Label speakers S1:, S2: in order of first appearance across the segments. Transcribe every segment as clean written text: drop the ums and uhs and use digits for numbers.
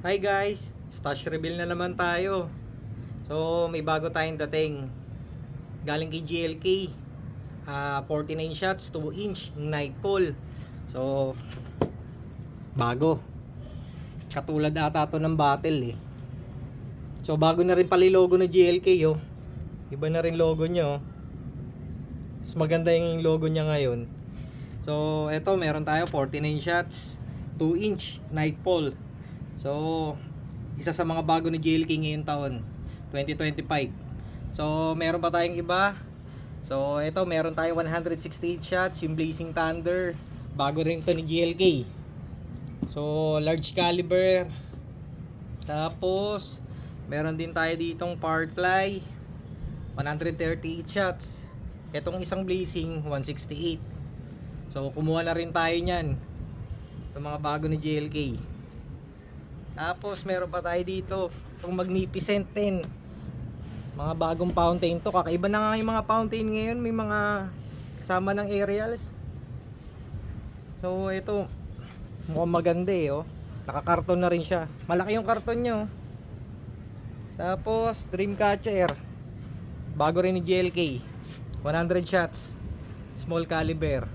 S1: Hi guys, stash reveal na naman tayo. So may bago tayong dating galing kay GLK, 49 shots 2 inch Nightfall. So bago, katulad ata to ng battle eh. So bago na rin pala yung logo ng GLK oh. Iba na rin logo nyo. Mas maganda yung logo niya ngayon. So eto, meron tayo 49 shots 2 inch Nightfall. So isa sa mga bago ni GLK ngayong taon 2025. So meron pa tayong iba. So ito, meron tayong 168 shots yung Blazing Thunder. Bago rin to ni GLK. So large caliber. Tapos meron din tayo ditong Firefly 138 shots. Itong isang Blazing 168. So kumuha na rin tayo niyan sa mga bago ni GLK. Tapos meron pa tayo dito itong Magnificent 10. Mga bagong fountain to. Kakaiba na nga yung mga fountain ngayon. May mga kasama ng aerials. So ito, mukhang maganda eh oh. Nakakarton na rin siya. Malaki yung karton nyo. Tapos Dreamcatcher, bago rin ni GLK, 100 shots, small caliber.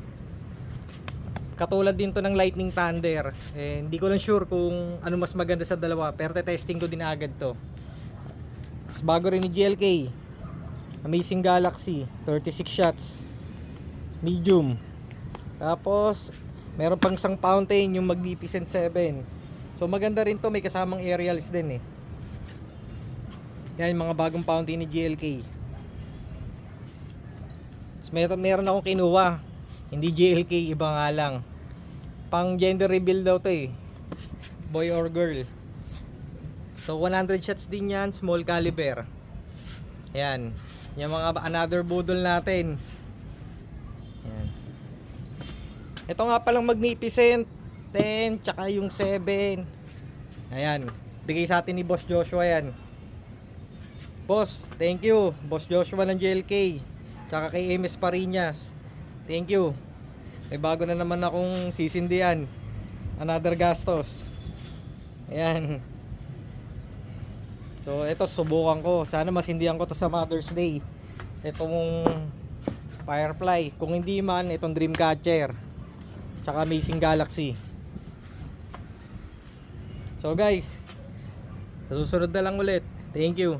S1: Katulad din to ng Lightning Thunder. Hindi ko lang sure kung ano mas maganda sa dalawa, pero testing ko din agad to. Tapos bago rin ni GLK, Amazing Galaxy 36 shots, medium. Tapos meron pang isang fountain, yung Magnificent 7. So maganda rin to, may kasamang aerials din eh. Yan yung mga bagong fountain ni GLK. Tapos meron akong kinuha, hindi GLK, iba nga lang. Pang gender reveal daw to eh, boy or girl. So 100 shots din yan, small caliber. Yan, yung mga another budol natin. Yan. Ito nga palang Magnificent 10, tsaka yung 7. Ayan, bigay sa atin ni Boss Joshua yan. Boss, thank you Boss Joshua ng GLK, tsaka kay MS Parinas, thank you. May bago na naman akong sisindihan, another gastos. Ayan. So ito, subukan ko, sana masindihan ko to sa Mother's Day, itong Firefly. Kung hindi man, itong Dreamcatcher tsaka Amazing Galaxy. So guys, sa susunod na lang ulit. Thank you.